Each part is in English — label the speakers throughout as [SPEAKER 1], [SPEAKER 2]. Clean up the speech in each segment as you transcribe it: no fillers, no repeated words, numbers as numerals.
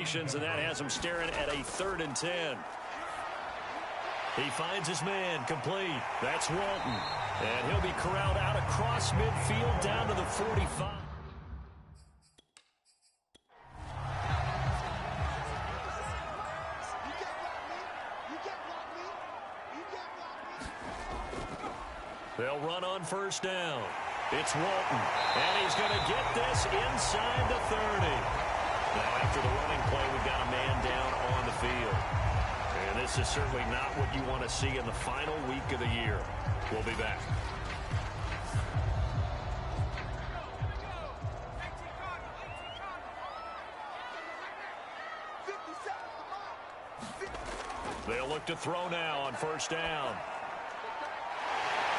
[SPEAKER 1] completions, and that has him staring at a 3rd and 10. He finds his man, complete. That's Walton. And he'll be corralled out across midfield down to the 45. They'll run on 1st down. It's Walton, and he's going to get this inside the 30. Now, after the running play, we've got a man down on the field. And this is certainly not what you want to see in the final week of the year. We'll be back. They'll look to throw now on 1st down.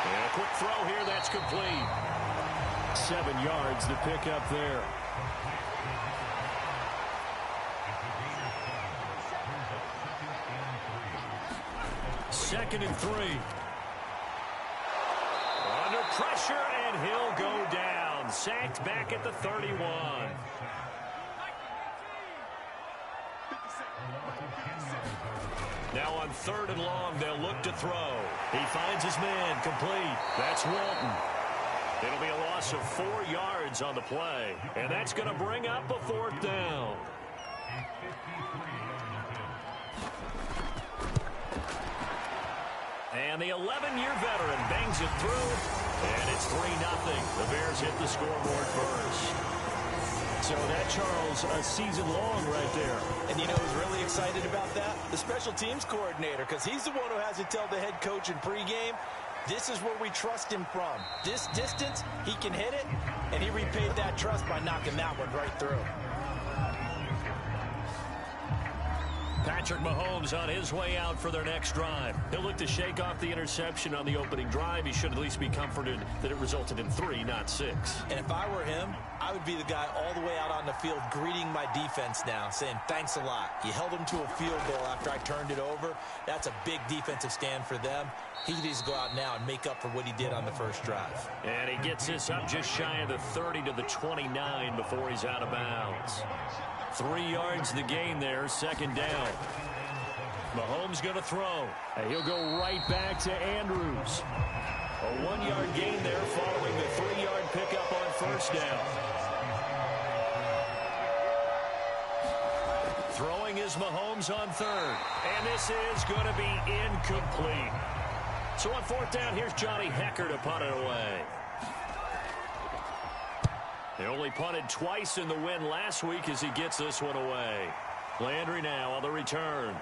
[SPEAKER 1] And a quick throw here, that's complete. 7 yards to pick up there. Second and 3. Under pressure, and he'll go down. Sacked back at the 31. Now on 3rd and long, they'll look to throw. He finds his man, complete. That's Walton. It'll be a loss of 4 yards on the play, and that's going to bring up a 4th down. And the 11-year veteran bangs it through, and it's 3-0. The Bears hit the scoreboard first. So that, Charles, a season long right there.
[SPEAKER 2] And you know who's really excited about that? The special teams coordinator, because he's the one who has to tell the head coach in pregame, this is where we trust him from. This distance, he can hit it, and he repaid that trust by knocking that one right through.
[SPEAKER 1] Patrick Mahomes on his way out for their next drive. He'll look to shake off the interception on the opening drive. He should at least be comforted that it resulted in 3, not 6.
[SPEAKER 2] And if I were him, I would be the guy all the way out on the field greeting my defense now, saying thanks a lot. You held them to a field goal after I turned it over. That's a big defensive stand for them. He needs to go out now and make up for what he did on the first drive.
[SPEAKER 1] And he gets this up just shy of the 30 to the 29 before he's out of bounds. 3 yards the gain there, 2nd down. Mahomes going to throw. And he'll go right back to Andrews. A 1-yard gain there following the 3-yard pickup on 1st down. Throwing is Mahomes on 3rd. And this is going to be incomplete. So on 4th down, here's Johnny Hecker to punt it away. They only punted twice in the win last week as he gets this one away. Landry now on the return.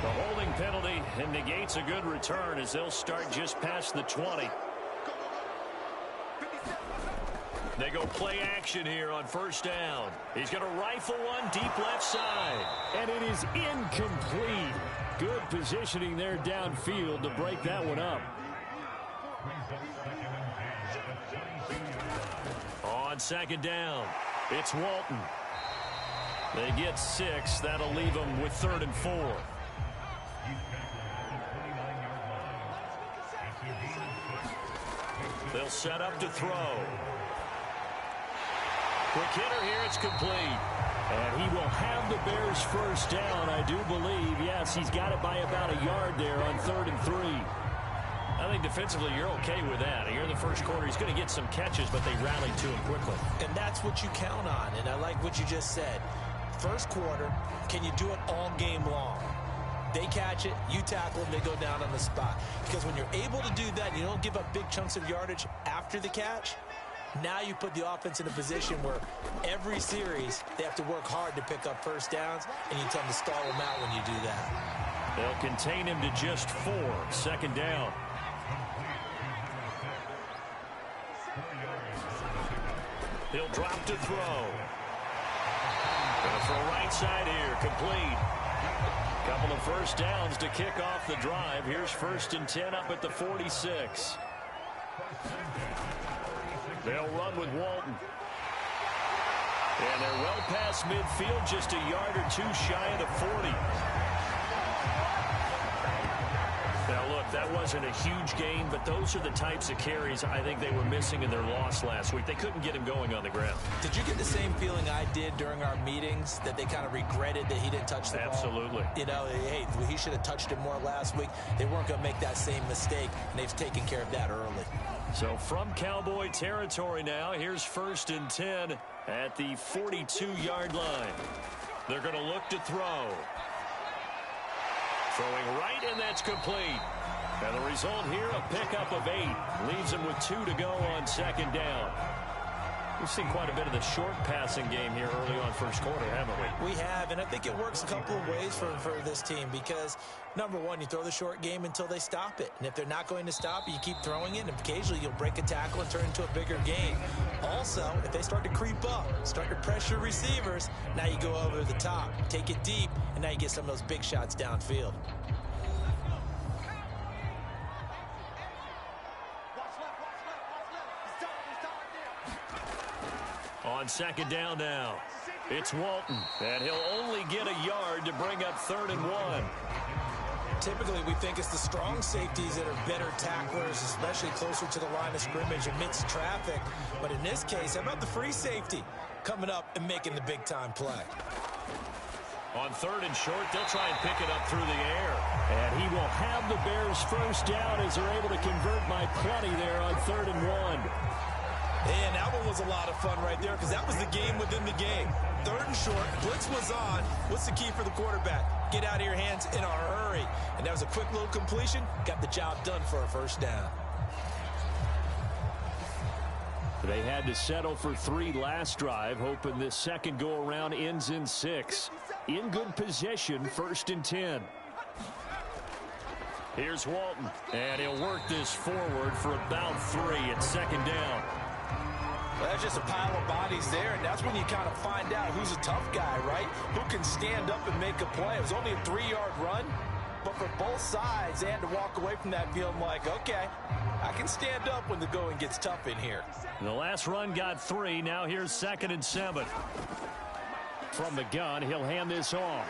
[SPEAKER 1] The holding penalty and negates a good return as they'll start just past the 20. They go play action here on 1st down. He's going to rifle one deep left side. And it is incomplete. Good positioning there downfield to break that one up. On 2nd down, it's Walton. They get 6. That'll leave them with 3rd and 4. They'll set up to throw. Quick hitter here, it's complete. And he will have the Bears 1st down, I do believe. Yes, he's got it by about a yard there on 3rd and 3. I think defensively you're okay with that. Here in the first quarter, he's going to get some catches, but they rallied to him quickly.
[SPEAKER 2] And that's what you count on, and I like what you just said. First quarter, can you do it all game long? They catch it, you tackle them, they go down on the spot. Because when you're able to do that, and you don't give up big chunks of yardage after the catch, now you put the offense in a position where every series they have to work hard to pick up 1st downs, and you tell them to stall them out when you do that.
[SPEAKER 1] They'll contain him to just 4. 2nd down. He'll drop to throw. Gonna throw right side here, complete. Couple of 1st downs to kick off the drive. Here's 1st and 10 up at the 46. They'll run with Walton. And they're well past midfield, just a yard or 2 shy of the 40. That wasn't a huge gain, but those are the types of carries I think they were missing in their loss last week. They couldn't get him going on the ground.
[SPEAKER 2] Did you get the same feeling I did during our meetings, that they kind of regretted that he didn't touch the ball?
[SPEAKER 1] Absolutely.
[SPEAKER 2] You know, hey, he should have touched it more last week. They weren't going to make that same mistake, and they've taken care of that early.
[SPEAKER 1] So from Cowboy territory now, here's 1st and 10 at the 42-yard line. They're going to look to throw. Throwing right, and that's complete. And the result here, a pickup of 8. Leaves him with 2 to go on 2nd down. We've seen quite a bit of the short passing game here early on first quarter, haven't we?
[SPEAKER 2] We have, and I think it works a couple of ways for this team because, number one, you throw the short game until they stop it. And if they're not going to stop it, you keep throwing it, and occasionally you'll break a tackle and turn it into a bigger gain. Also, if they start to creep up, start to pressure receivers, now you go over the top, take it deep, and now you get some of those big shots downfield.
[SPEAKER 1] On 2nd down now, it's Walton, and he'll only get a yard to bring up 3rd and 1.
[SPEAKER 2] Typically, we think it's the strong safeties that are better tacklers, especially closer to the line of scrimmage amidst traffic. But in this case, how about the free safety coming up and making the big-time play?
[SPEAKER 1] On 3rd and short, they'll try and pick it up through the air. And he will have the Bears first down as they're able to convert by plenty there on 3rd and 1.
[SPEAKER 2] And that one was a lot of fun right there because that was the game within the game. 3rd and short, blitz was on. What's the key for the quarterback? Get out of your hands in a hurry. And that was a quick little completion. Got the job done for a first down.
[SPEAKER 1] They had to settle for 3 last drive, hoping this second go-around ends in 6. In good position, 1st and 10. Here's Walton, and he'll work this forward for about 3 at 2nd down.
[SPEAKER 2] Well, that's just a pile of bodies there, and that's when you kind of find out who's a tough guy, right? Who can stand up and make a play. It was only a 3-yard run, but for both sides, they had to walk away from that feeling like, okay, I can stand up when the going gets tough in here.
[SPEAKER 1] The last run got 3. Now here's 2nd and 7. From the gun, he'll hand this off.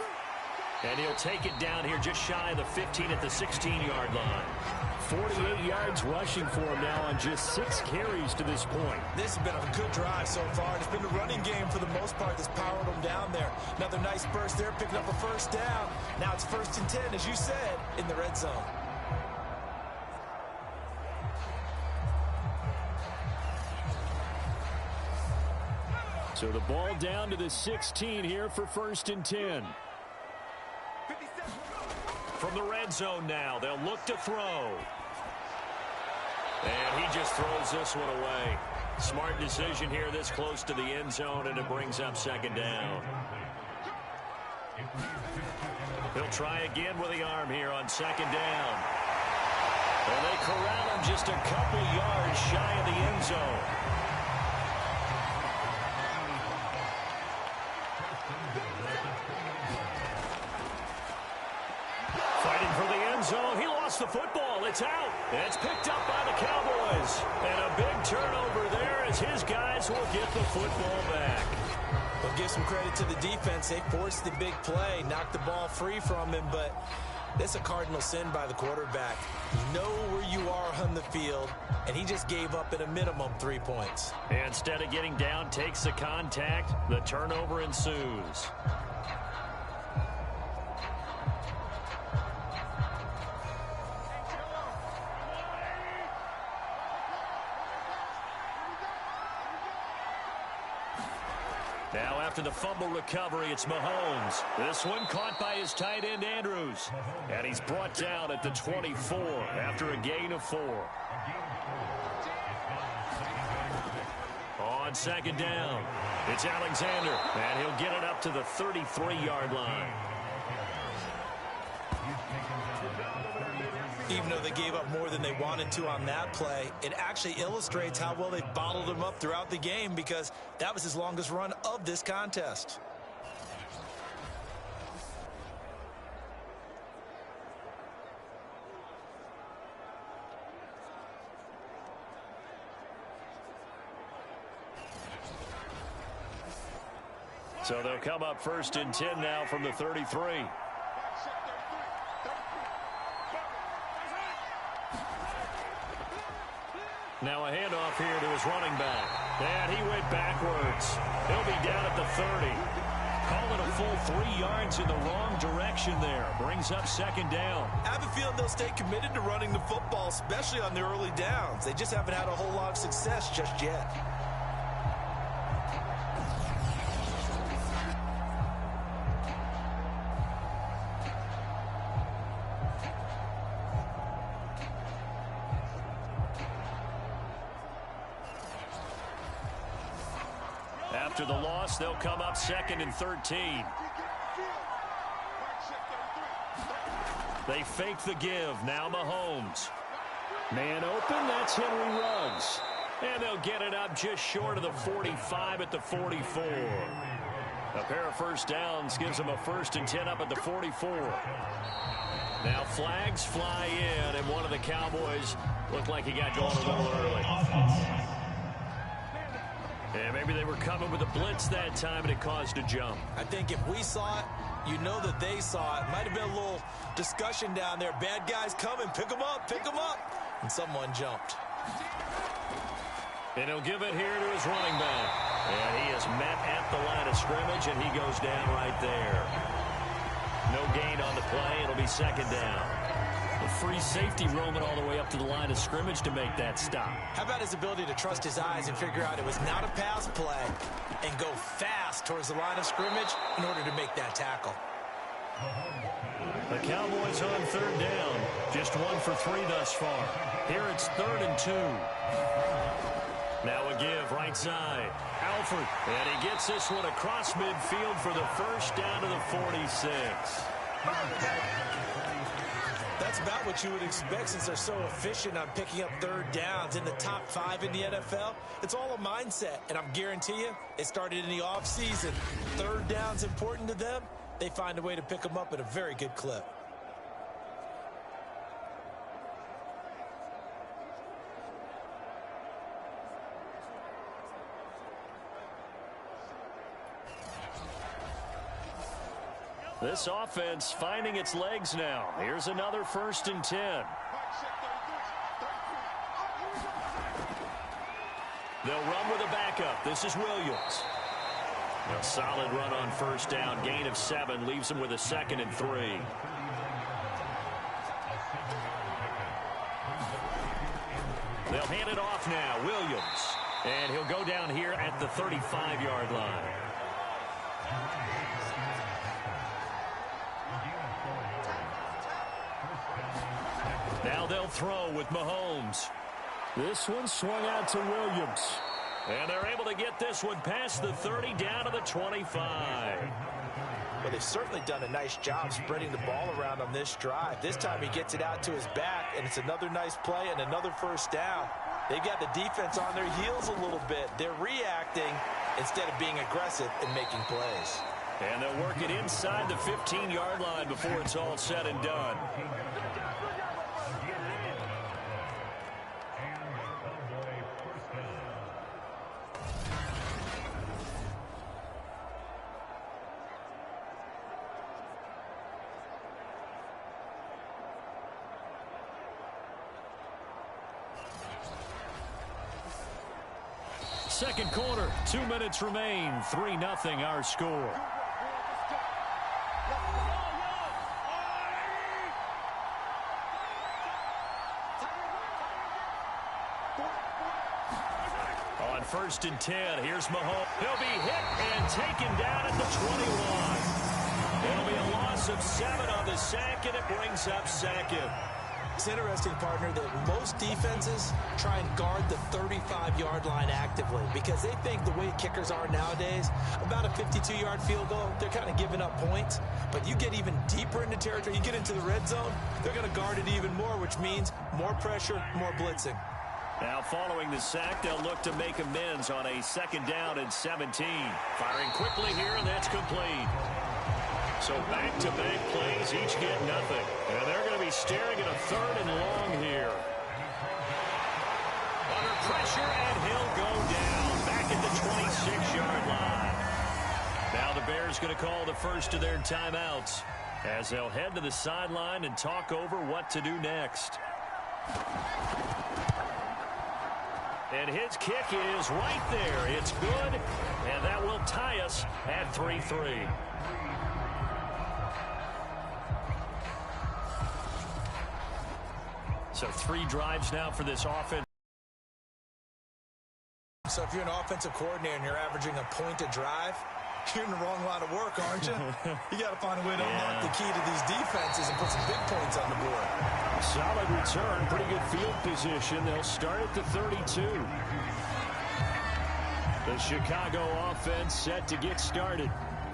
[SPEAKER 1] And he'll take it down here just shy of the 15 at the 16-yard line. 48 yards rushing for him now on just 6 carries to this point.
[SPEAKER 2] This has been a good drive so far. It's been the running game for the most part that's powered them down there. Another nice burst there, picking up a first down. Now it's 1st and 10, as you said, in the red zone.
[SPEAKER 1] So the ball down to the 16 here for 1st and 10. From the red zone now, they'll look to throw. And he just throws this one away. Smart decision here this close to the end zone, and it brings up 2nd down. He'll try again with the arm here on 2nd down. And they corral him just a couple yards shy of the end zone. Fighting for the end zone. He lost the football. It's out. It's picked up by the Cowboys. And a big turnover there as his guys will get the football back.
[SPEAKER 2] But give some credit to the defense. They forced the big play, knocked the ball free from him, but that's a cardinal sin by the quarterback. You know where you are on the field, and he just gave up at a minimum 3 points.
[SPEAKER 1] And instead of getting down, takes the contact. The turnover ensues. Now after the fumble recovery, it's Mahomes. This one caught by his tight end, Andrews. And he's brought down at the 24 after a gain of 4. On 2nd down, it's Alexander. And he'll get it up to the 33-yard line.
[SPEAKER 2] Even though they gave up more than they wanted to on that play, it actually illustrates how well they bottled him up throughout the game because that was his longest run of this contest.
[SPEAKER 1] So they'll come up 1st and 10 now from the 33. Now a handoff here to his running back. And he went backwards. He'll be down at the 30. Call it a full 3 yards in the wrong direction there. Brings up second down.
[SPEAKER 2] I have a feeling they'll stay committed to running the football, especially on the early downs. They just haven't had a whole lot of success just yet.
[SPEAKER 1] After the loss, they'll come up 2nd and 13. They fake the give. Now Mahomes. Man open, that's Henry Ruggs. And they'll get it up just short of the 45 at the 44. A pair of first downs gives them a 1st and 10 up at the 44. Now flags fly in, and one of the Cowboys looked like he got going a little early. And maybe they were coming with a blitz that time, and it caused a jump.
[SPEAKER 2] I think if we saw it, you know that they saw it. Might have been a little discussion down there. Bad guys coming. Pick them up. Pick them up. And someone jumped.
[SPEAKER 1] And he'll give it here to his running back. And he is met at the line of scrimmage, and he goes down right there. No gain on the play. It'll be second down. A free safety roaming all the way up to the line of scrimmage to make that stop.
[SPEAKER 2] How about his ability to trust his eyes and figure out it was not a pass play and go fast towards the line of scrimmage in order to make that tackle.
[SPEAKER 1] The Cowboys on third down. Just 1 for 3 thus far. Here it's 3rd and 2. Now a give right side. Alford. And he gets this one across midfield for the first down to the 46.
[SPEAKER 2] That's about what you would expect since they're so efficient on picking up third downs in the top 5 in the NFL. It's all a mindset, and I'm guarantee you it started in the offseason. Third down's important to them. They find a way to pick them up at a very good clip.
[SPEAKER 1] This offense finding its legs now. Here's another 1st and 10. They'll run with a backup. This is Williams. A solid run on first down. Gain of 7 leaves them with a 2nd and 3. They'll hand it off now. Williams. And he'll go down here at the 35-yard line. Now they'll throw with Mahomes. This one swung out to Williams. And they're able to get this one past the 30 down to the 25.
[SPEAKER 2] Well, they've certainly done a nice job spreading the ball around on this drive. This time he gets it out to his back, and it's another nice play and another first down. They've got the defense on their heels a little bit. They're reacting instead of being aggressive and making plays.
[SPEAKER 1] And they'll work it inside the 15-yard line before it's all said and done. Second quarter, 2 minutes remain. 3-0 our score. On 1st and 10, here's Mahomes. He'll be hit and taken down at the 21. It'll be a loss of 7 on the sack, and it brings up 2nd.
[SPEAKER 2] It's interesting, partner, that most defenses try and guard the 35-yard line actively because they think the way kickers are nowadays, about a 52-yard field goal, they're kind of giving up points. But you get even deeper into territory, you get into the red zone, they're going to guard it even more, which means more pressure, more blitzing.
[SPEAKER 1] Now following the sack, they'll look to make amends on a 2nd down and 17. Firing quickly here, and that's complete. So back-to-back plays, each get nothing. And they're going to be staring at a 3rd and long here. Under pressure, and he'll go down back at the 26-yard line. Now the Bears going to call the first of their timeouts as they'll head to the sideline and talk over what to do next. And his kick is right there. It's good, and that will tie us at 3-3. So 3 drives now for this offense.
[SPEAKER 2] So if you're an offensive coordinator and you're averaging a point a drive, you're in the wrong line of work, aren't you? You got to find a way to unlock the key to these defenses and put some big points on the board.
[SPEAKER 1] Solid return, pretty good field position. They'll start at the 32. The Chicago offense set to get started.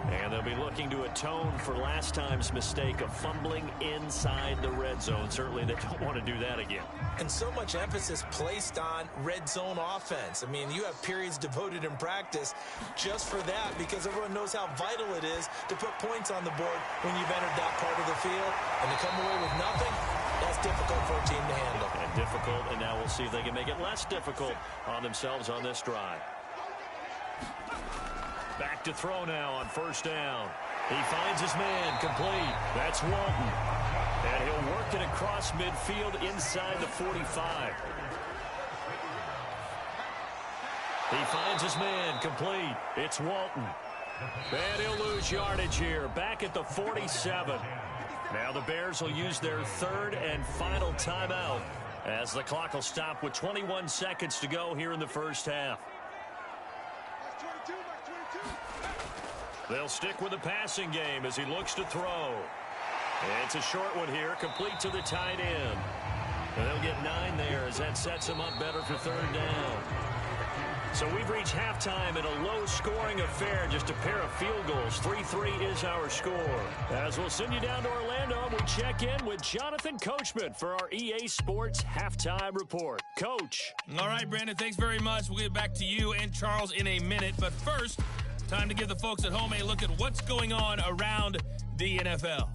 [SPEAKER 1] And they'll be looking to atone for last time's mistake of fumbling inside the red zone. Certainly they don't want to do that again.
[SPEAKER 2] And so much emphasis placed on red zone offense. I mean, you have periods devoted in practice just for that because everyone knows how vital it is to put points on the board when you've entered that part of the field. And to come away with nothing, that's difficult for a team to handle.
[SPEAKER 1] And difficult, and now we'll see if they can make it less difficult on themselves on this drive. Back to throw now on first down. He finds his man complete. That's Walton. And he'll work it across midfield inside the 45. He finds his man complete. It's Walton. And he'll lose yardage here. Back at the 47. Now the Bears will use their third and final timeout as the clock will stop with 21 seconds to go here in the first half. They'll stick with the passing game as he looks to throw. It's a short one here, complete to the tight end. And they'll get 9 there as that sets him up better for third down. So we've reached halftime in a low-scoring affair, just a pair of field goals. 3-3 is our score. As we'll send you down to Orlando, we check in with Jonathan Coachman for our EA Sports Halftime Report. Coach.
[SPEAKER 3] All right, Brandon, thanks very much. We'll get back to you and Charles in a minute. But first, time to give the folks at home a look at what's going on around the NFL.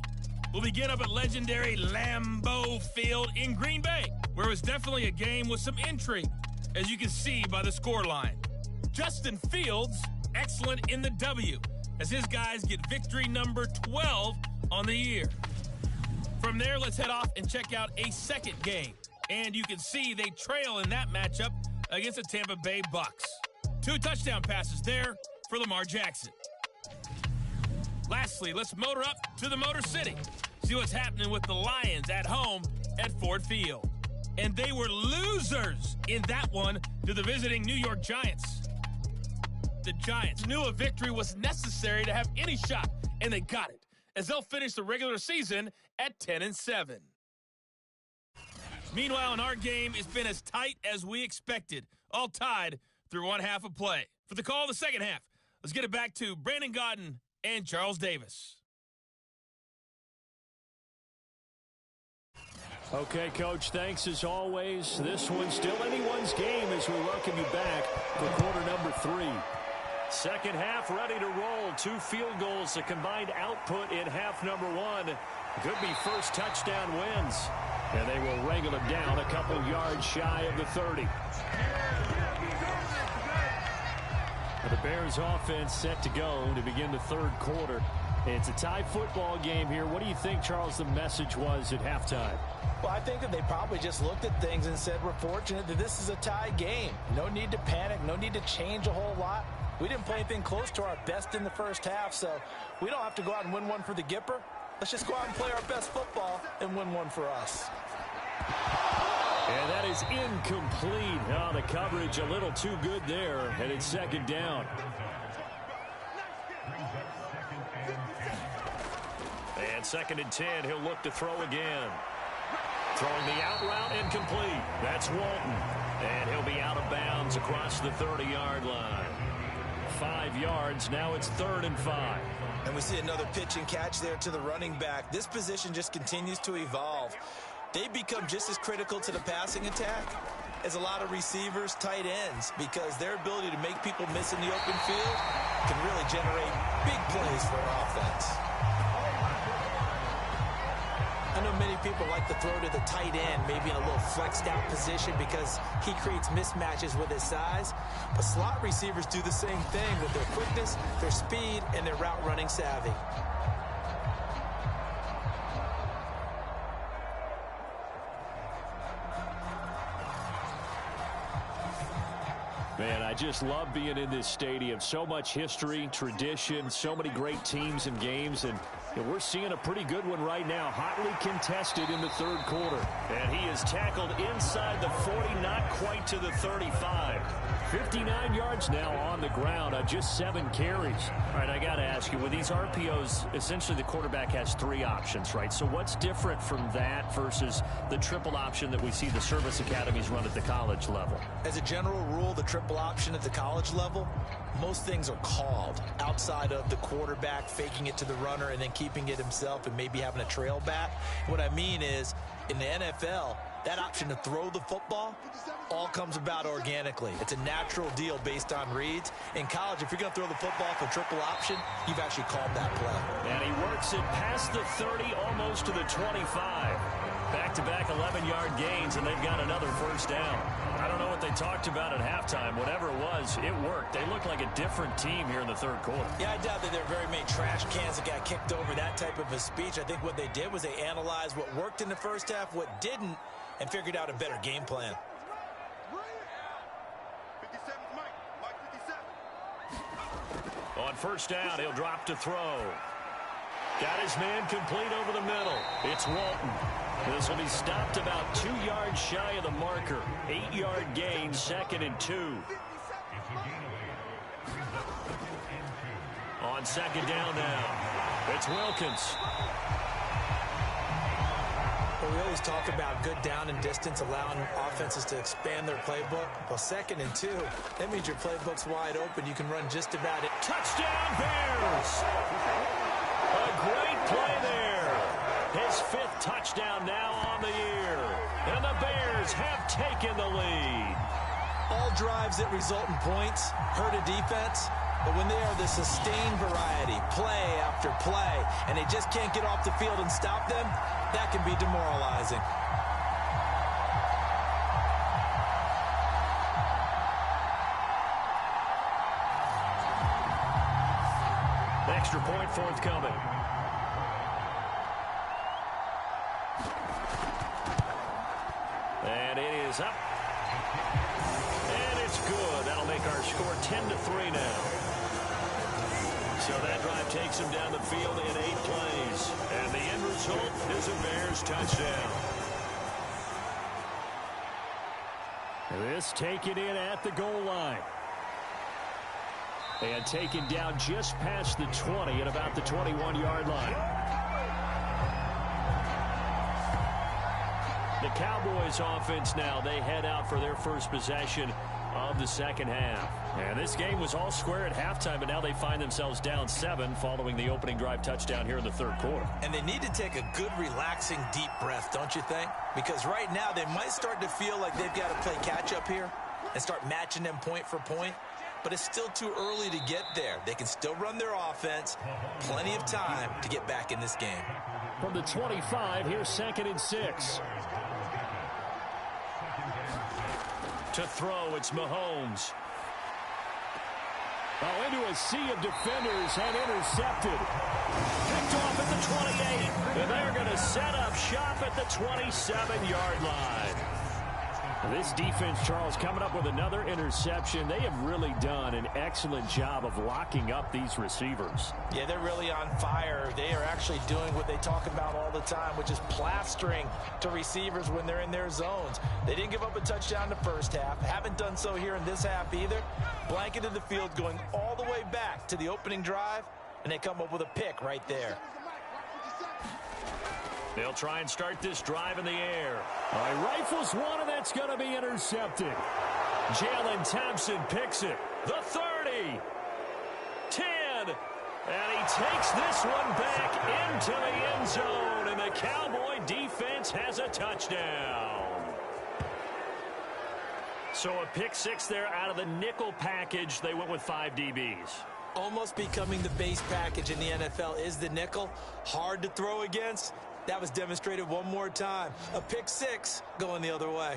[SPEAKER 3] We'll begin up at legendary Lambeau Field in Green Bay, where it was definitely a game with some intrigue, as you can see by the scoreline. Justin Fields, excellent in the W, as his guys get victory number 12 on the year. From there, let's head off and check out a second game. And you can see they trail in that matchup against the Tampa Bay Bucks. 2 touchdown passes there for Lamar Jackson. Lastly, let's motor up to the Motor City. See what's happening with the Lions at home at Ford Field. And they were losers in that one to the visiting New York Giants. The Giants knew a victory was necessary to have any shot, and they got it, as they'll finish the regular season at 10-7. Meanwhile, in our game, it's been as tight as we expected, all tied through one half of play. For the call of the second half, let's get it back to Brandon Gaudin and Charles Davis.
[SPEAKER 1] Okay, Coach, thanks as always. This one's still anyone's game as we welcome you back for quarter number 3. Second half ready to roll. 2 field goals, the combined output in half number 1. Could be first touchdown wins. And they will wrangle it down a couple yards shy of the 30. The Bears offense set to go to begin the third quarter. It's a tie football game here. What do you think, Charles, the message was at halftime?
[SPEAKER 2] Well, I think that they probably just looked at things and said, we're fortunate that this is a tie game. No need to panic, no need to change a whole lot. We didn't play anything close to our best in the first half, so we don't have to go out and win one for the Gipper. Let's just go out and play our best football and win one for us.
[SPEAKER 1] And that is incomplete. Oh, the coverage a little too good there, and it's second down. And 2nd and 10, he'll look to throw again. Throwing the out route incomplete. That's Walton. And he'll be out of bounds across the 30-yard line. 5 yards, now it's 3rd and 5.
[SPEAKER 2] And we see another pitch and catch there to the running back. This position just continues to evolve. They become just as critical to the passing attack as a lot of receivers, tight ends, because their ability to make people miss in the open field can really generate big plays for an offense. I know many people like to throw to the tight end, maybe in a little flexed out position because he creates mismatches with his size. But slot receivers do the same thing with their quickness, their speed, and their route running savvy.
[SPEAKER 1] Man, I just love being in this stadium. So much history, tradition, so many great teams and games, and we're seeing a pretty good one right now. Hotly contested in the third quarter. And he is tackled inside the 40, not quite to the 35. 59 yards now on the ground on just 7 carries. All right, I got to ask you, with these RPOs, essentially the quarterback has 3 options, right? So what's different from that versus the triple option that we see the service academies run at the college level?
[SPEAKER 2] As a general rule, the triple option at the college level, most things are called outside of the quarterback faking it to the runner and then keeping it himself and maybe having a trail back. What I mean is, in the NFL, that option to throw the football all comes about organically. It's a natural deal based on reads. In college, if you're going to throw the football for triple option, you've actually called that play.
[SPEAKER 1] And he works it past the 30, almost to the 25. Back-to-back 11-yard gains, and they've got another first down. I don't know what they talked about at halftime. Whatever it was, it worked. They look like a different team here in the third quarter.
[SPEAKER 2] Yeah, I doubt that there are very many trash cans that got kicked over, that type of a speech. I think what they did was they analyzed what worked in the first half, what didn't, and figured out a better game plan.
[SPEAKER 1] On first down, he'll drop to throw. Got his man complete over the middle. It's Walton. This will be stopped about 2 yards shy of the marker. 8-yard gain, 2nd and 2. On 2nd down now, it's Wilkins.
[SPEAKER 2] Well, we always talk about good down and distance, allowing offenses to expand their playbook. Well, 2nd and 2, that means your playbook's wide open. You can run just about it.
[SPEAKER 1] Touchdown, Bears! A great play there. His 5th touchdown now on the year. And the Bears have taken the lead.
[SPEAKER 2] All drives that result in points hurt a defense, but when they are the sustained variety, play after play, and they just can't get off the field and stop them, that can be demoralizing.
[SPEAKER 1] Extra point forthcoming. And it is up. And it's good. That'll make our score 10-3 now. So that drive takes him down the field in 8 plays. And the end result is a Bears touchdown. This taken in at the goal line. And taken down just past the 20 at about the 21-yard line. The Cowboys offense now, they head out for their first possession of the second half. And this game was all square at halftime, but now they find themselves down 7 following the opening drive touchdown here in the third quarter.
[SPEAKER 2] And they need to take a good, relaxing, deep breath, don't you think? Because right now they might start to feel like they've got to play catch-up here and start matching them point for point. But it's still too early to get there. They can still run their offense. Plenty of time to get back in this game.
[SPEAKER 1] From the 25, here's 2nd and 6. To throw, it's Mahomes. Oh, into a sea of defenders and intercepted. Picked off at the 28. And they're going to set up shop at the 27-yard line. This defense, Charles, coming up with another interception. They have really done an excellent job of locking up these receivers.
[SPEAKER 2] Yeah, they're really on fire. They are actually doing what they talk about all the time, which is plastering to receivers when they're in their zones. They didn't give up a touchdown in the first half. Haven't done so here in this half either. Blanketed the field going all the way back to the opening drive, and they come up with a pick right there.
[SPEAKER 1] They'll try and start this drive in the air. All right, rifles one, and that's going to be intercepted. Jalen Thompson picks it. The 30. 10. And he takes this one back into the end zone, and the Cowboy defense has a touchdown. So a pick 6 there out of the nickel package. They went with 5 DBs.
[SPEAKER 2] Almost becoming the base package in the NFL is the nickel. Hard to throw against. That was demonstrated one more time. A pick 6 going the other way.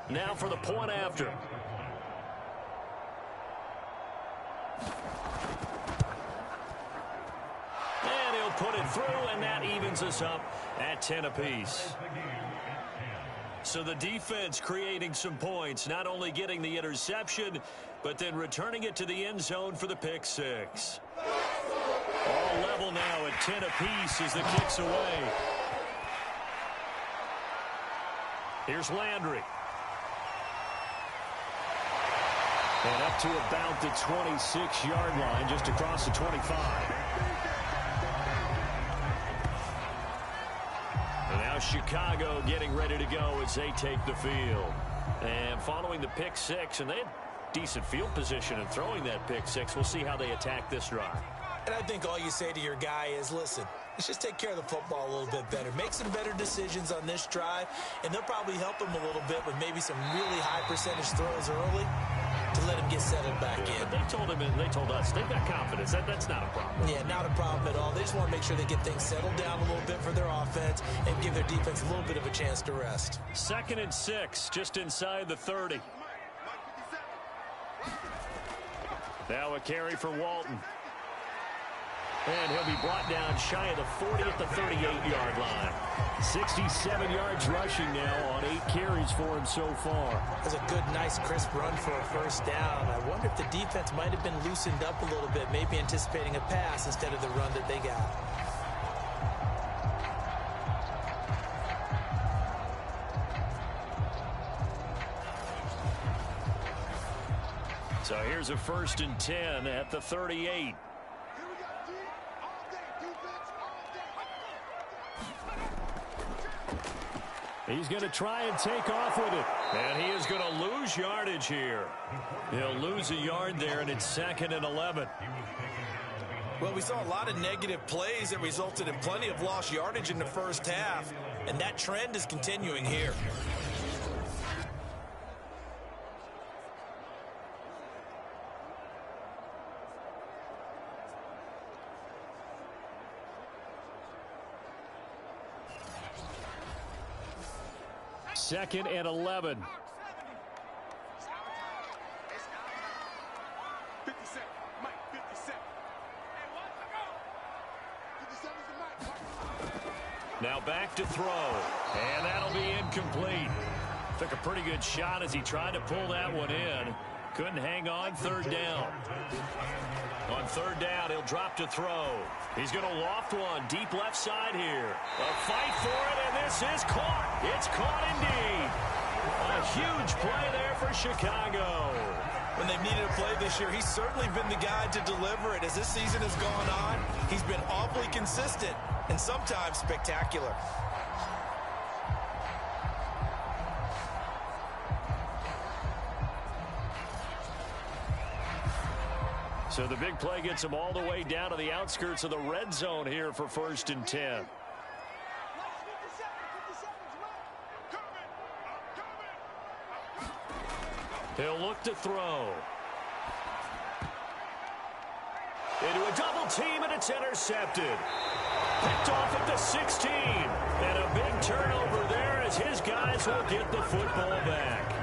[SPEAKER 1] Now for the point after. And he'll put it through, and that evens us up at 10 apiece. So the defense creating some points, not only getting the interception, but then returning it to the end zone for the pick six. All level now at 10 apiece as the kick's away. Here's Landry. And up to about the 26-yard line, just across the 25. And now Chicago getting ready to go as they take the field. And following the pick six, and they had decent field position in throwing that pick six. We'll see how they attack this drive.
[SPEAKER 2] And I think all you say to your guy is, listen, let's just take care of the football a little bit better. Make some better decisions on this drive, and they'll probably help him a little bit with maybe some really high percentage throws early to let him get settled back in.
[SPEAKER 1] They told him and they told us they've got confidence. That's not a problem.
[SPEAKER 2] Yeah, not a problem at all. They just want to make sure they get things settled down a little bit for their offense and give their defense a little bit of a chance to rest.
[SPEAKER 1] 2nd and 6, just inside the 30. Now a carry for Walton. And he'll be brought down shy of the 40 at the 38-yard line. 67 yards rushing now on 8 carries for him so far.
[SPEAKER 2] That's a good, nice, crisp run for a first down. I wonder if the defense might have been loosened up a little bit, maybe anticipating a pass instead of the run that they got.
[SPEAKER 1] So here's a 1st and 10 at the 38. He's going to try and take off with it. And he is going to lose yardage here. He'll lose a yard there, and it's 2nd and 11.
[SPEAKER 2] Well, we saw a lot of negative plays that resulted in plenty of lost yardage in the first half, and that trend is continuing here.
[SPEAKER 1] Second and 11. Now back to throw. And that'll be incomplete. Took a pretty good shot as he tried to pull that one in. Couldn't hang on. 3rd down. On 3rd down, he'll drop to throw. He's going to loft one deep left side here. A fight for it, and this is caught. It's caught indeed. A huge play there for Chicago.
[SPEAKER 2] When they've needed a play this year, he's certainly been the guy to deliver it. As this season has gone on, he's been awfully consistent and sometimes spectacular.
[SPEAKER 1] So the big play gets him all the way down to the outskirts of the red zone here for 1st and 10. He'll look to throw. Into a double team, and it's intercepted. Picked off at the 16. And a big turnover there as his guys will get the football back.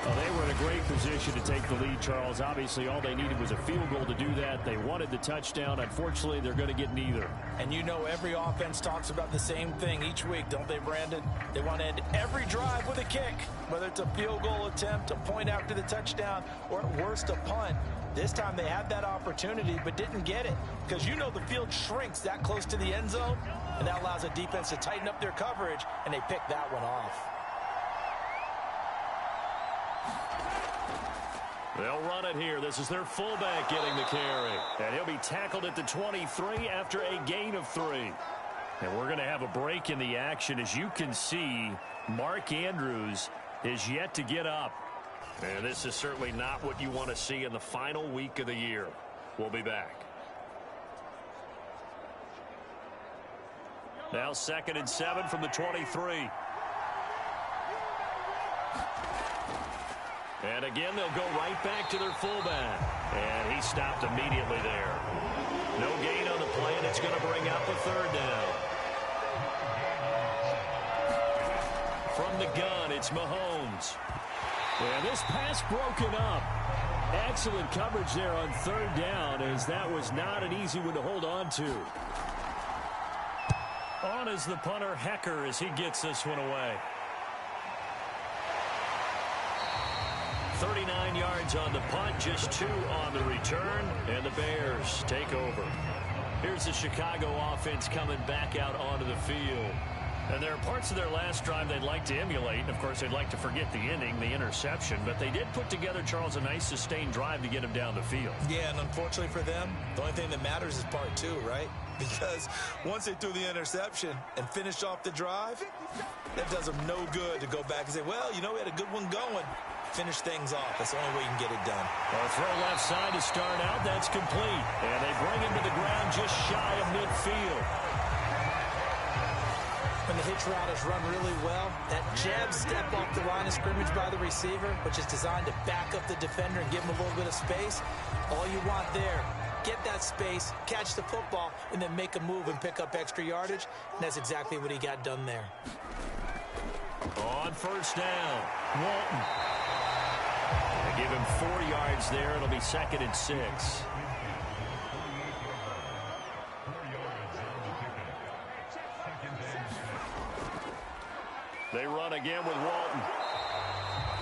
[SPEAKER 1] Well, they were in a great position to take the lead, Charles. Obviously, all they needed was a field goal to do that. They wanted the touchdown. Unfortunately, they're going to get neither.
[SPEAKER 2] And you know every offense talks about the same thing each week, don't they, Brandon? They want to end every drive with a kick, whether it's a field goal attempt, a point after the touchdown, or at worst, a punt. This time they had that opportunity but didn't get it because you know the field shrinks that close to the end zone, and that allows a defense to tighten up their coverage, and they pick that one off.
[SPEAKER 1] They'll run it here. This is their fullback getting the carry. And he'll be tackled at the 23 after a gain of 3. And we're going to have a break in the action. As you can see, Mark Andrews is yet to get up. And this is certainly not what you want to see in the final week of the year. We'll be back. Now 2nd and 7 from the 23. And again, they'll go right back to their fullback. And he stopped immediately there. No gain on the play, and it's going to bring up a 3rd down. From the gun, it's Mahomes. And this pass broken up. Excellent coverage there on 3rd down, as that was not an easy one to hold on to. On is the punter, Hecker, as he gets this one away. 39 yards on the punt, just 2 on the return, and the Bears take over. Here's the Chicago offense coming back out onto the field. And there are parts of their last drive they'd like to emulate. And, of course, they'd like to forget the ending, the interception. But they did put together, Charles, a nice sustained drive to get him down the field.
[SPEAKER 2] Yeah, and unfortunately for them, the only thing that matters is part 2, right? Because once they threw the interception and finished off the drive, that does them no good to go back and say, well, you know, we had a good one going. Finish things off. That's the only way you can get it done.
[SPEAKER 1] A throw left side to start out. That's complete. And they bring him to the ground just shy of midfield.
[SPEAKER 2] When the hitch route is run really well, that jab step off the line of scrimmage by the receiver, which is designed to back up the defender and give him a little bit of space, all you want there, get that space, catch the football, and then make a move and pick up extra yardage. And that's exactly what he got done there.
[SPEAKER 1] On first down, Walton. They give him 4 yards there. It'll be 2nd and 6. They run again with Walton.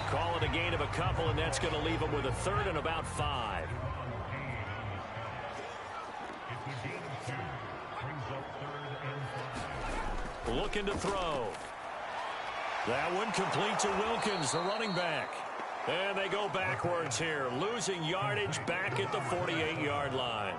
[SPEAKER 1] Call it a gain of a couple, and that's going to leave them with a 3rd and about 5. Looking to throw. That one complete to Wilkins, the running back. And they go backwards here, losing yardage back at the 48-yard line.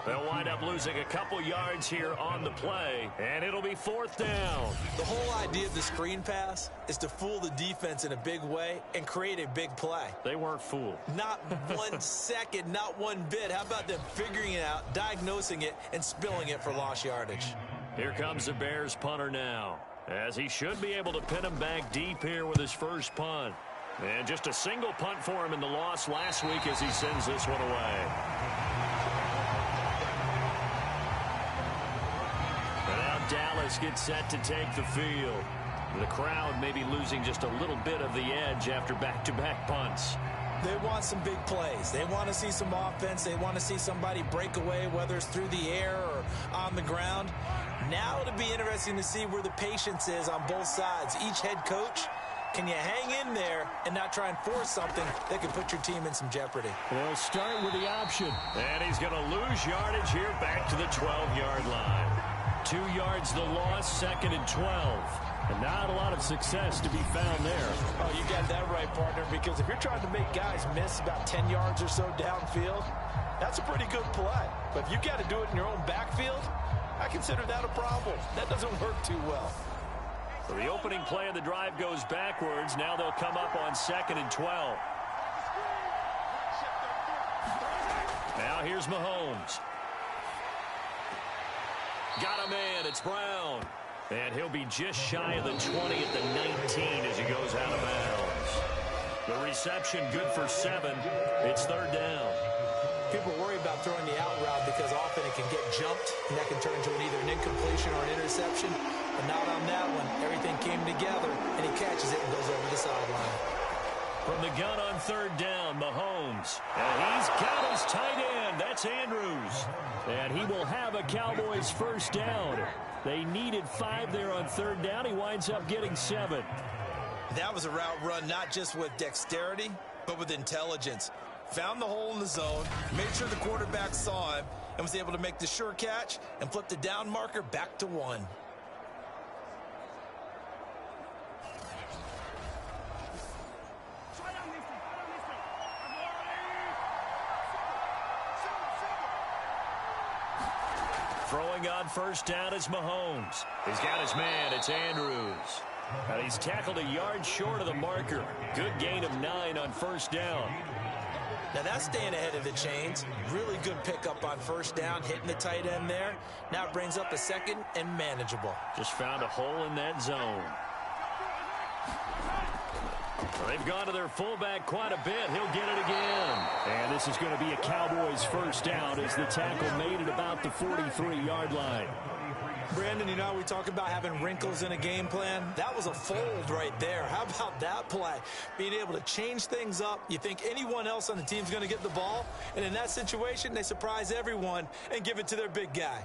[SPEAKER 1] They'll wind up losing a couple yards here on the play, and it'll be 4th down.
[SPEAKER 2] The whole idea of the screen pass is to fool the defense in a big way and create a big play.
[SPEAKER 1] They weren't fooled.
[SPEAKER 2] Not 1 second, not one bit. How about them figuring it out, diagnosing it, and spilling it for lost yardage?
[SPEAKER 1] Here comes the Bears punter now, as he should be able to pin him back deep here with his first punt. And just a single punt for him in the loss last week as he sends this one away. Dallas gets set to take the field. The crowd may be losing just a little bit of the edge after back-to-back punts.
[SPEAKER 2] They want some big plays. They want to see some offense. They want to see somebody break away, whether it's through the air or on the ground. Now it'll be interesting to see where the patience is on both sides. Each head coach, can you hang in there and not try and force something that could put your team in some jeopardy?
[SPEAKER 1] They'll start with the option. And he's going to lose yardage here back to the 12-yard line. 2 yards the loss, 2nd and 12. And not a lot of success to be found there.
[SPEAKER 2] Oh, you got that right, partner, because if you're trying to make guys miss about 10 yards or so downfield, that's a pretty good play. But if you got to do it in your own backfield, I consider that a problem. That doesn't work too well.
[SPEAKER 1] So the opening play of the drive goes backwards. Now they'll come up on 2nd and 12. Now here's Mahomes. Got a man. It's Brown. And he'll be just shy of the 20 at the 19 as he goes out of bounds. The reception good for 7. It's 3rd down.
[SPEAKER 2] People worry about throwing the out route because often it can get jumped, and that can turn into either an incompletion or an interception. But not on that one. Everything came together, and he catches it and goes over the sideline.
[SPEAKER 1] From the gun on 3rd down, Mahomes. And he's got his tight end. That's Andrews. And he will have a Cowboys first down. They needed 5 there on 3rd down. He winds up getting 7.
[SPEAKER 2] That was a route run not just with dexterity, but with intelligence. Found the hole in the zone, made sure the quarterback saw him, and was able to make the sure catch and flip the down marker back to 1.
[SPEAKER 1] Throwing on first down is Mahomes. He's got his man. It's Andrews. And he's tackled a yard short of the marker. Good gain of 9 on first down.
[SPEAKER 2] Now that's staying ahead of the chains. Really good pickup on first down, hitting the tight end there. Now it brings up a 2nd and manageable.
[SPEAKER 1] Just found a hole in that zone. They've gone to their fullback quite a bit. He'll get it again. And this is going to be a Cowboys first down as the tackle made it about the 43-yard line.
[SPEAKER 2] Brandon, you know, we talk about having wrinkles in a game plan. That was a fold right there. How about that play? Being able to change things up. You think anyone else on the team's going to get the ball, and in that situation, they surprise everyone and give it to their big guy.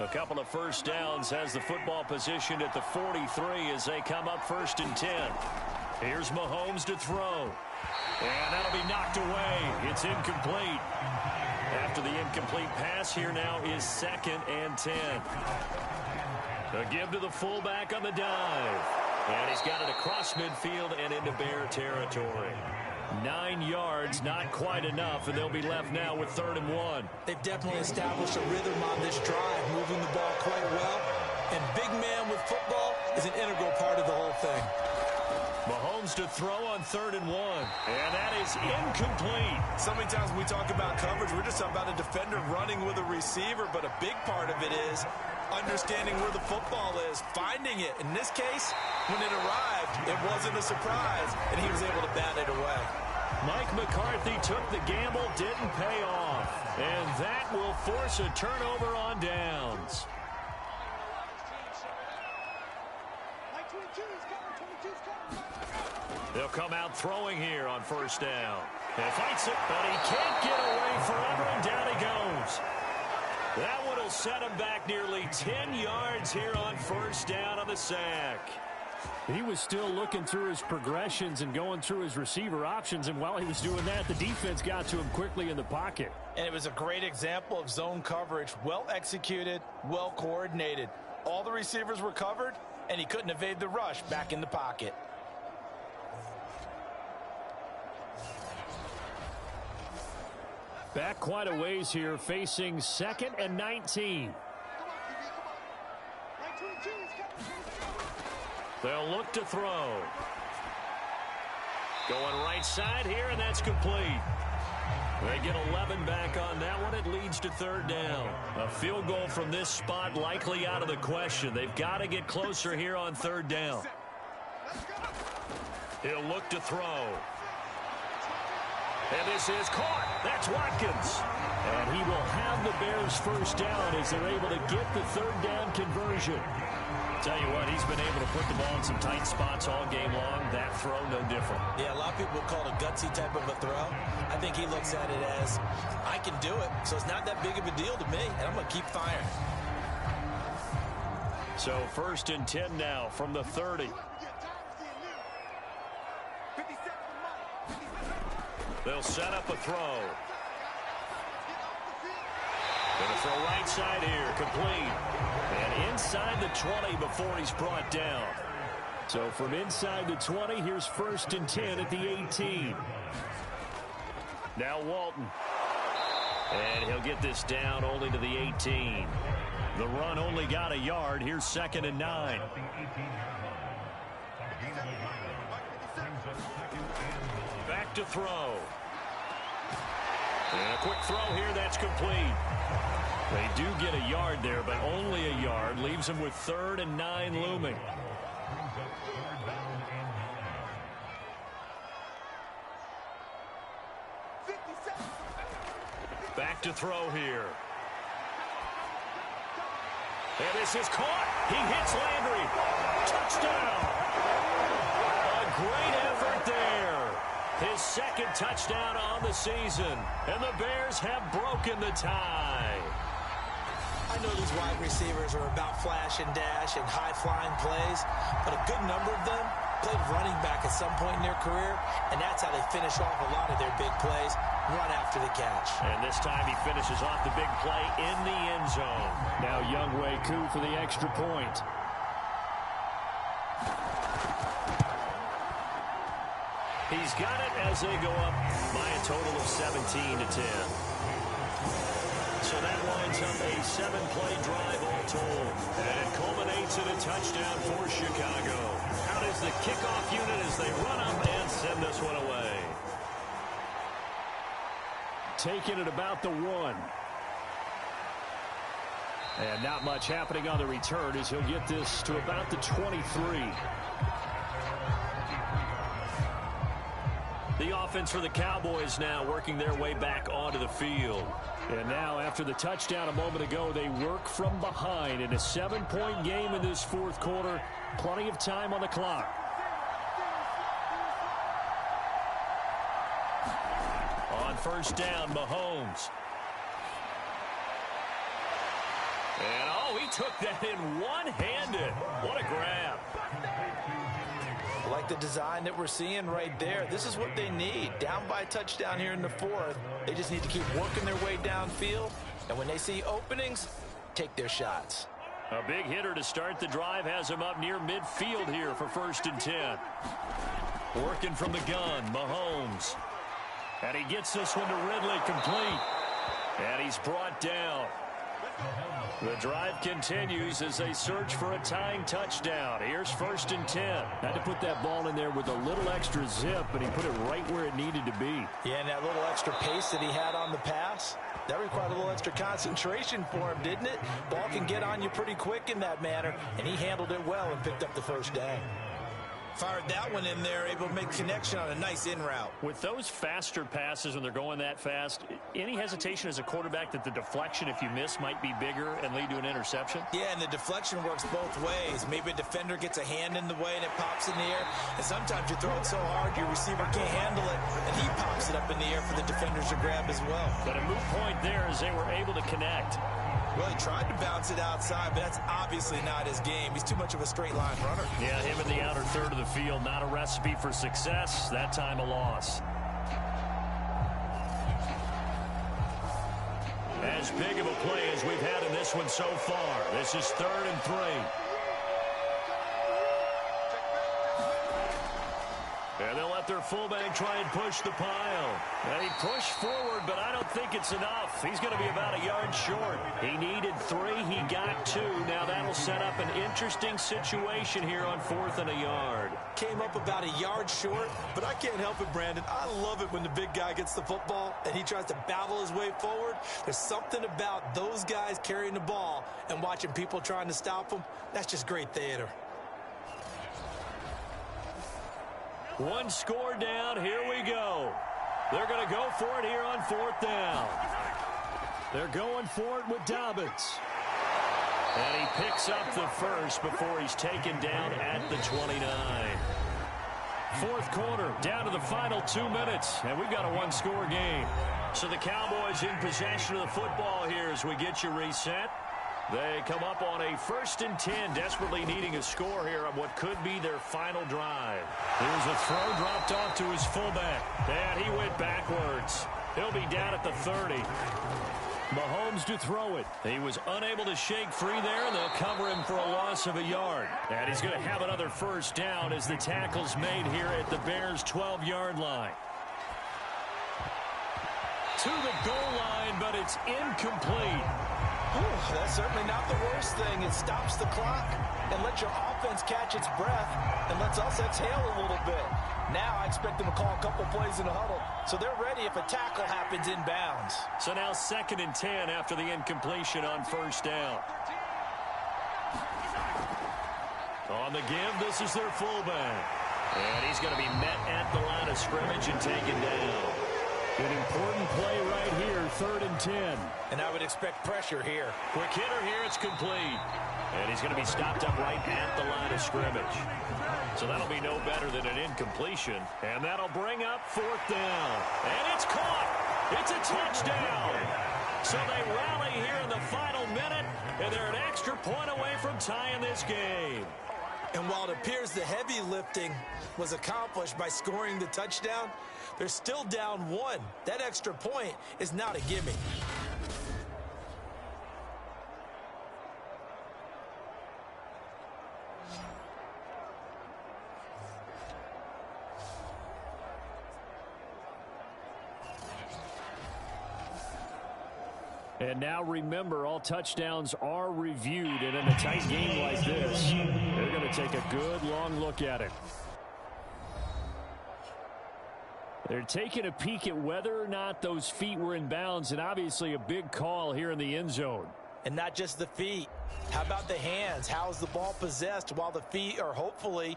[SPEAKER 1] A couple of first downs, has the football positioned at the 43 as they come up 1st and 10. Here's Mahomes to throw. And that'll be knocked away. It's incomplete. After the incomplete pass, here now is 2nd and 10. A give to the fullback on the dive. And he's got it across midfield and into Bear territory. 9 yards, not quite enough, and they'll be left now with 3rd and 1.
[SPEAKER 2] They've definitely established a rhythm on this drive, moving the ball quite well. And big man with football is an integral part of the whole thing.
[SPEAKER 1] Mahomes to throw on 3rd and 1. And that is incomplete.
[SPEAKER 2] So many times when we talk about coverage, we're just talking about a defender running with a receiver, but a big part of it is understanding where the football is, finding it. In this case, when it arrived, it wasn't a surprise, and he was able to bat it away.
[SPEAKER 1] Mike McCarthy took the gamble, didn't pay off. And that will force a turnover on downs. They'll come out throwing here on 1st down. And fights it, but he can't get away forever, and down he goes. That one will set him back nearly 10 yards here on 1st down on the sack. He was still looking through his progressions and going through his receiver options, and while he was doing that, the defense got to him quickly in the pocket.
[SPEAKER 2] And it was a great example of zone coverage, well executed, well coordinated. All the receivers were covered, and he couldn't evade the rush back in the pocket.
[SPEAKER 1] Back quite a ways here, facing 2nd and 19. They'll look to throw. Going right side here, and that's complete. They get 11 back on that one. It leads to 3rd down. A field goal from this spot likely out of the question. They've got to get closer here on 3rd down. He'll look to throw. And this is caught. That's Watkins. And he will have the Bears 1st down as they're able to get the 3rd down conversion. Tell you what, he's been able to put the ball in some tight spots all game long. That throw, no different.
[SPEAKER 2] Yeah, a lot of people would call it a gutsy type of a throw. I think he looks at it as, I can do it, so it's not that big of a deal to me, and I'm going to keep firing.
[SPEAKER 1] So 1st and 10 now from the 30. They'll set up a throw. Going to throw right side here, complete. And inside the 20 before he's brought down. So from inside the 20, here's 1st and 10 at the 18. Now Walton. And he'll get this down only to the 18. The run only got a yard. Here's 2nd and 9. Back to throw. And a quick throw here, that's complete. They do get a yard there, but only a yard. Leaves them with 3rd and 9 looming. Back to throw here. And this is caught. He hits Landry. Touchdown. A great effort there. His 2nd touchdown on the season. And the Bears have broken the tie.
[SPEAKER 2] I know these wide receivers are about flash and dash and high-flying plays, but a good number of them played running back at some point in their career, and that's how they finish off a lot of their big plays, run after the catch.
[SPEAKER 1] And this time he finishes off the big play in the end zone. Now Younghoe Koo for the extra point. He's got it as they go up by a total of 17 to 10. So that winds up a 7-play drive all told. And it culminates in a touchdown for Chicago. Out is the kickoff unit as they run up and send this one away. Taking it about the 1. And not much happening on the return as he'll get this to about the 23. The offense for the Cowboys now working their way back onto the field. And now after the touchdown a moment ago, they work from behind in a 7-point game in this 4th quarter. Plenty of time on the clock. On 1st down, Mahomes. And, oh, he took that in one-handed. What a grab.
[SPEAKER 2] I like the design that we're seeing right there. This is what they need. Down by a touchdown here in the fourth. They just need to keep working their way downfield. And when they see openings, take their shots.
[SPEAKER 1] A big hitter to start the drive has him up near midfield here for 1st and 10. Working from the gun, Mahomes. And he gets this one to Ridley complete. And he's brought down. The drive continues as they search for a tying touchdown. Here's 1st and 10. Had to put that ball in there with a little extra zip, and he put it right where it needed to be.
[SPEAKER 2] Yeah, and that little extra pace that he had on the pass, that required a little extra concentration for him, didn't it? Ball can get on you pretty quick in that manner, and he handled it well and picked up the first down. Fired that one in there, able to make connection on a nice in route.
[SPEAKER 1] With those faster passes when they're going that fast, any hesitation as a quarterback that the deflection, if you miss, might be bigger and lead to an interception?
[SPEAKER 2] Yeah, and the deflection works both ways. Maybe a defender gets a hand in the way and it pops in the air. And sometimes you throw it so hard your receiver can't handle it, and he pops it up in the air for the defenders to grab as well.
[SPEAKER 1] But a moot point there as they were able to connect.
[SPEAKER 2] Well, he tried to bounce it outside, but that's obviously not his game. He's too much of a straight line runner.
[SPEAKER 1] Yeah, him in the outer third of the field, not a recipe for success. That time a loss. As big of a play as we've had in this one so far. This is 3rd and 3. And they'll let their fullback try and push the pile. And he pushed forward, but I don't think it's enough. He's going to be about a yard short. He needed 3. He got 2. Now that'll set up an interesting situation here on 4th and a yard.
[SPEAKER 2] Came up about a yard short, but I can't help it, Brandon. I love it when the big guy gets the football and he tries to battle his way forward. There's something about those guys carrying the ball and watching people trying to stop them. That's just great theater.
[SPEAKER 1] One score down. Here we go. They're going to go for it here on 4th down. They're going for it with Dobbins. And he picks up the first before he's taken down at the 29. 4th quarter, down to the final 2 minutes, and we've got a one-score game. So the Cowboys in possession of the football here as we get you reset. They come up on a 1st and 10, desperately needing a score here on what could be their final drive. Here's a throw dropped off to his fullback, and he went backwards. He'll be down at the 30. Mahomes to throw it. He was unable to shake free there, and they'll cover him for a loss of a yard. And he's going to have another first down as the tackle's made here at the Bears' 12-yard line. To the goal line, but it's incomplete.
[SPEAKER 2] Ooh, that's certainly not the worst thing. It stops the clock and lets your offense catch its breath and lets us exhale a little bit. Now I expect them to call a couple plays in the huddle, so they're ready if a tackle happens inbounds.
[SPEAKER 1] So now 2nd and 10 after the incompletion on 1st down. On the give, this is their fullback. And he's going to be met at the line of scrimmage and taken down. An important play right here, 3rd and 10.
[SPEAKER 2] And I would expect pressure here.
[SPEAKER 1] Quick hitter here, it's complete. And he's going to be stopped up right at the line of scrimmage. So that'll be no better than an incompletion. And that'll bring up 4th down. And it's caught. It's a touchdown. So they rally here in the final minute, and they're an extra point away from tying this game.
[SPEAKER 2] And while it appears the heavy lifting was accomplished by scoring the touchdown, they're still down 1. That extra point is not a gimme.
[SPEAKER 1] And now remember, all touchdowns are reviewed, and in a tight game like this, they're going to take a good long look at it. They're taking a peek at whether or not those feet were in bounds, and obviously a big call here in the end zone.
[SPEAKER 2] And not just the feet. How about the hands? How is the ball possessed while the feet are hopefully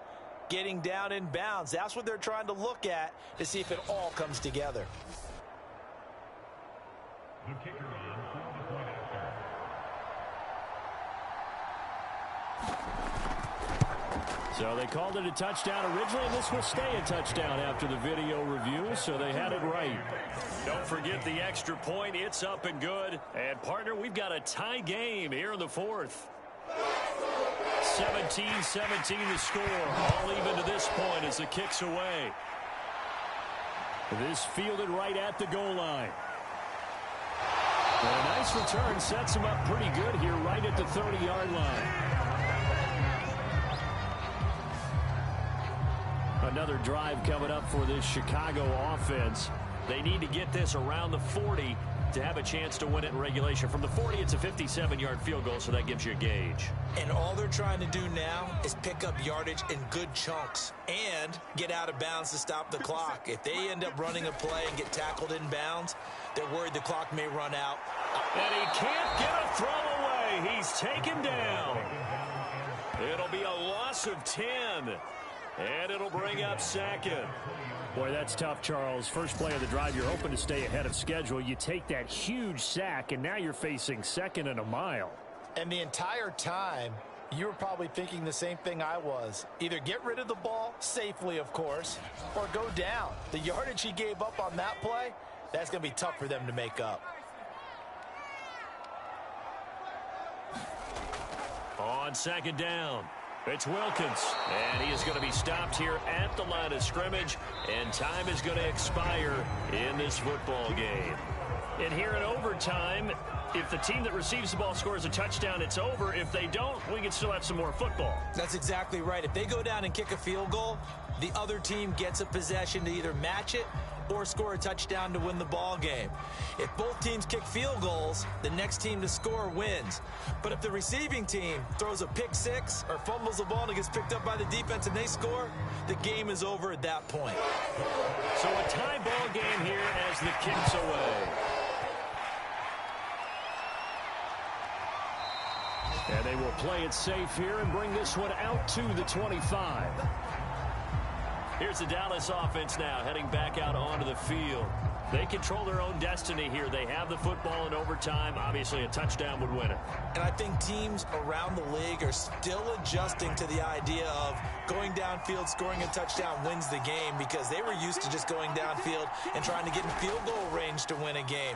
[SPEAKER 2] getting down in bounds? That's what they're trying to look at to see if it all comes together.
[SPEAKER 4] The kicker on the point after.
[SPEAKER 1] So they called it a touchdown originally, and this will stay a touchdown after the video review, so they had it right. Don't forget the extra point. It's up and good. And, partner, we've got a tie game here in the fourth. 17-17 the score. All even to this point as the kick's away. This fielded right at the goal line. And a nice return sets him up pretty good here right at the 30-yard line. Another drive coming up for this Chicago offense. They need to get this around the 40 to have a chance to win it in regulation. From the 40, it's a 57-yard field goal, so that gives you a gauge.
[SPEAKER 2] And all they're trying to do now is pick up yardage in good chunks and get out of bounds to stop the clock. If they end up running a play and get tackled in bounds, they're worried the clock may run out.
[SPEAKER 1] And he can't get a throw away. He's taken down. It'll be a loss of 10. And it'll bring up second. Boy, that's tough, Charles. First play of the drive, you're hoping to stay ahead of schedule. You take that huge sack, and now you're facing second and a mile.
[SPEAKER 5] And the entire time, you were probably thinking the same thing I was. Either get rid of the ball, safely, of course, or go down. The yardage he gave up on that play, that's going to be tough for them to make up.
[SPEAKER 1] On second down, it's Wilkins, and he is going to be stopped here at the line of scrimmage, and time is going to expire in this football game. And here in overtime, if the team that receives the ball scores a touchdown, it's over. If they don't, we can still have some more football.
[SPEAKER 2] That's exactly right. If they go down and kick a field goal, the other team gets a possession to either match it or score a touchdown to win the ball game. If both teams kick field goals, the next team to score wins. But if the receiving team throws a pick six or fumbles the ball and it gets picked up by the defense and they score, the game is over at that point.
[SPEAKER 1] So a tie ball game here as the kick's away. And they will play it safe here and bring this one out to the 25. Here's the Dallas offense now heading back out onto the field. They control their own destiny here. They have the football in overtime. Obviously, a touchdown would win it.
[SPEAKER 2] And I think teams around the league are still adjusting to the idea of going downfield, scoring a touchdown wins the game, because they were used to just going downfield and trying to get in field goal range to win a game.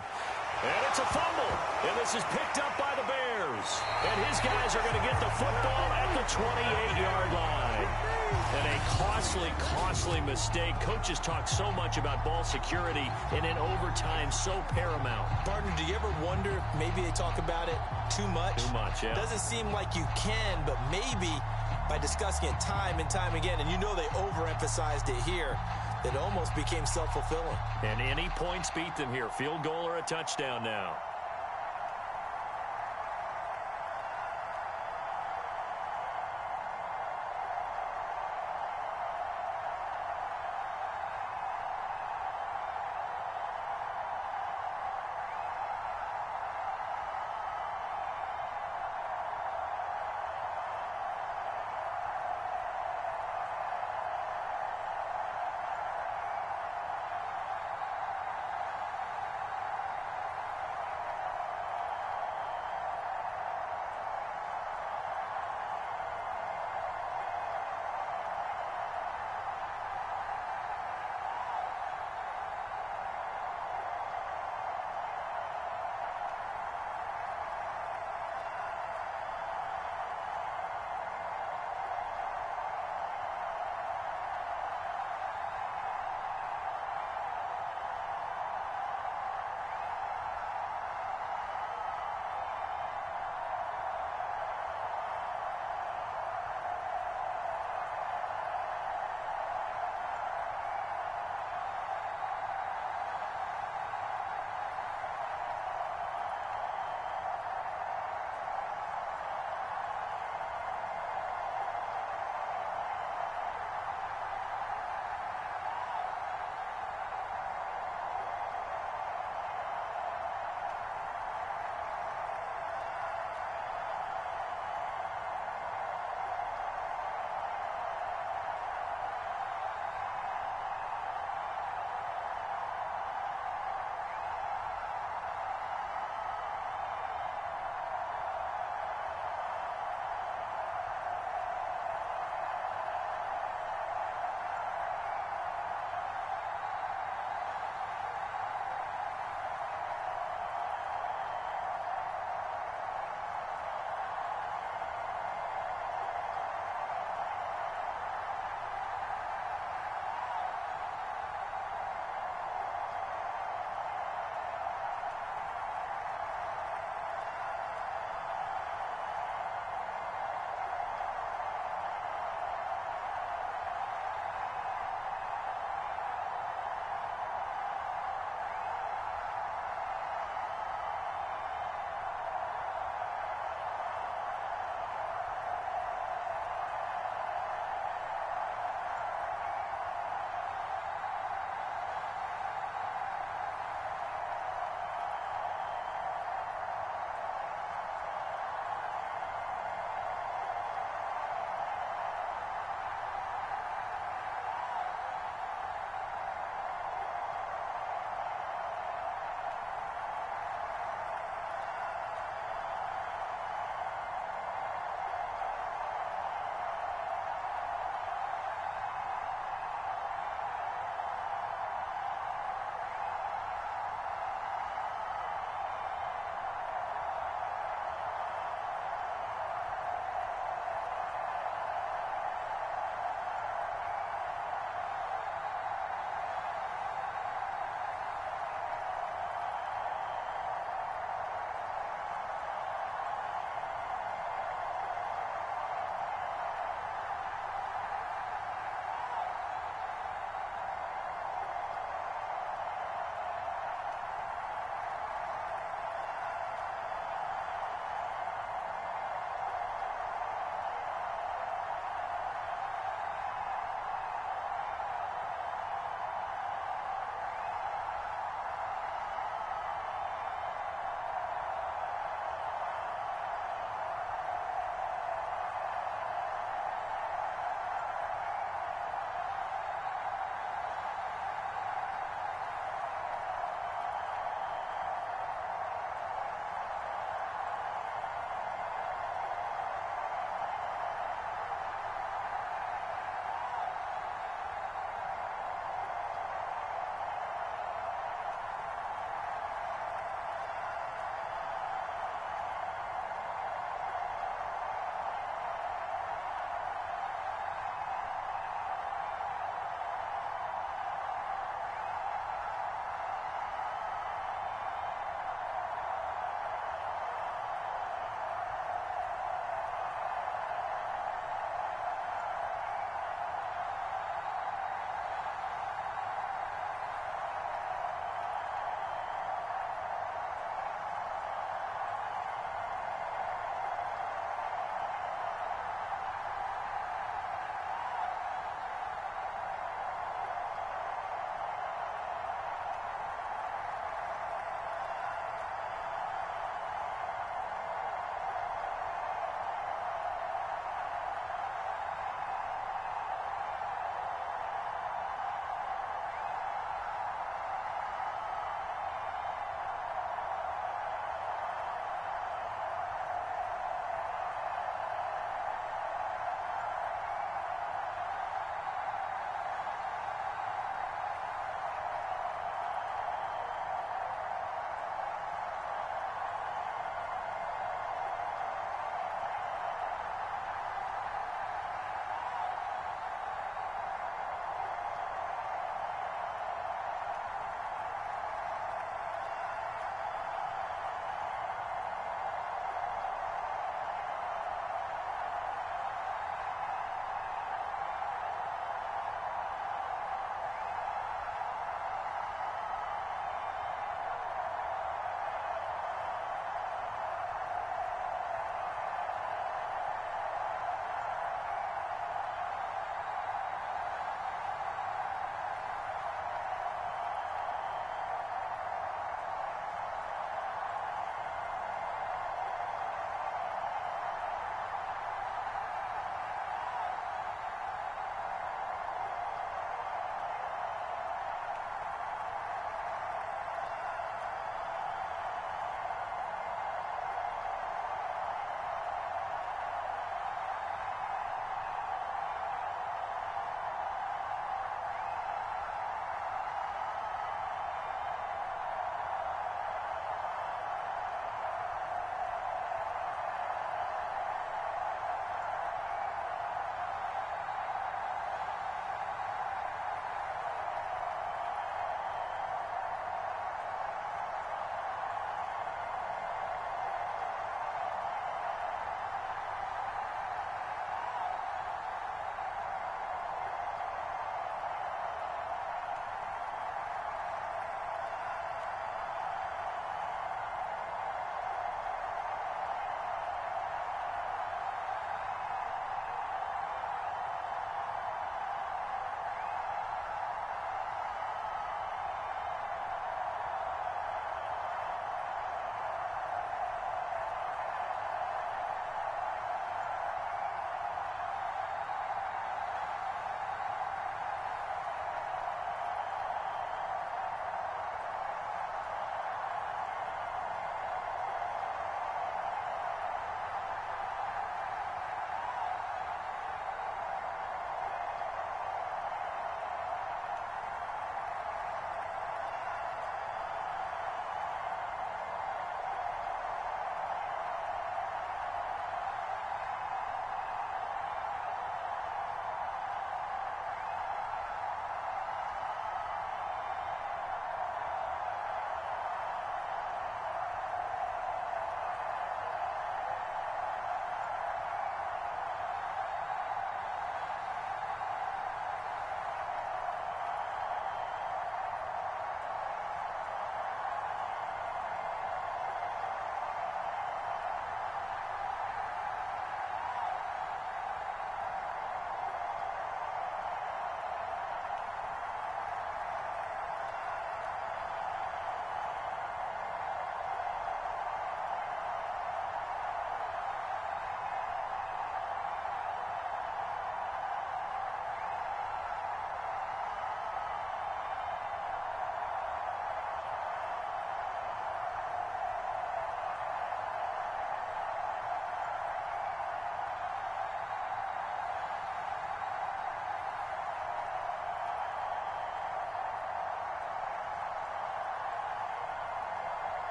[SPEAKER 1] And it's a fumble. And this is picked up by the Bears. And his guys are going to get the football at the 28-yard line. And a costly mistake. Coaches talk so much about ball security, and in overtime, so paramount.
[SPEAKER 2] Partner, do you ever wonder if maybe they talk about it too much?
[SPEAKER 1] Too much, yeah.
[SPEAKER 2] Doesn't seem like you can, but maybe by discussing it time and time again, and you know they overemphasized it here, that almost became self-fulfilling.
[SPEAKER 1] And any points beat them here. Field goal or a touchdown now.